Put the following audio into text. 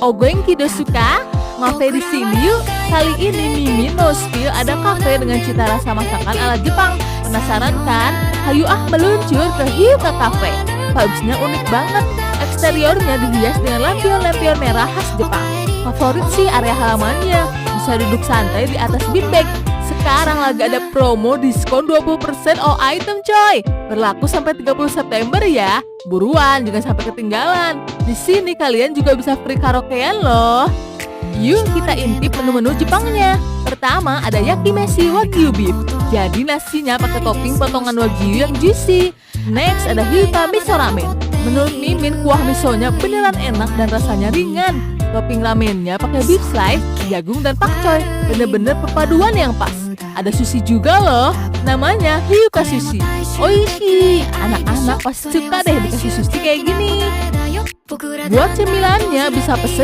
Ogoengki suka? Ngafe di sini yuk. Kali ini Mimin No Skill ada kafe dengan cita rasa masakan ala Jepang. Penasaran kan? Hayu meluncur ke Hyuuka Cafe. Vibes-nya unik banget. Eksteriornya dihias dengan lampion-lampion merah khas Jepang. Favorit sih area halamannya. Bisa duduk santai di atas beanbag. Sekarang lagi ada promo diskon 20% all item coy. Berlaku sampai 30 September ya. Buruan, jangan sampai ketinggalan. Di sini kalian juga bisa free karaokean loh. Yuk kita intip menu-menu Jepangnya. Pertama ada yakimeshi wagyu beef. Jadi nasinya pakai topping potongan wagyu yang juicy. Next ada Hyuuka miso ramen. Menurut Mimin kuah misonya beneran enak dan rasanya ringan. Topping ramennya pakai beef slice, jagung dan pakcoy. Bener-bener perpaduan yang pas. Ada sushi juga loh. Namanya Hyuuka sushi. Oishi. Anak-anak pasti suka deh dikasih sushi kayak gini. Buat cemilannya bisa pesen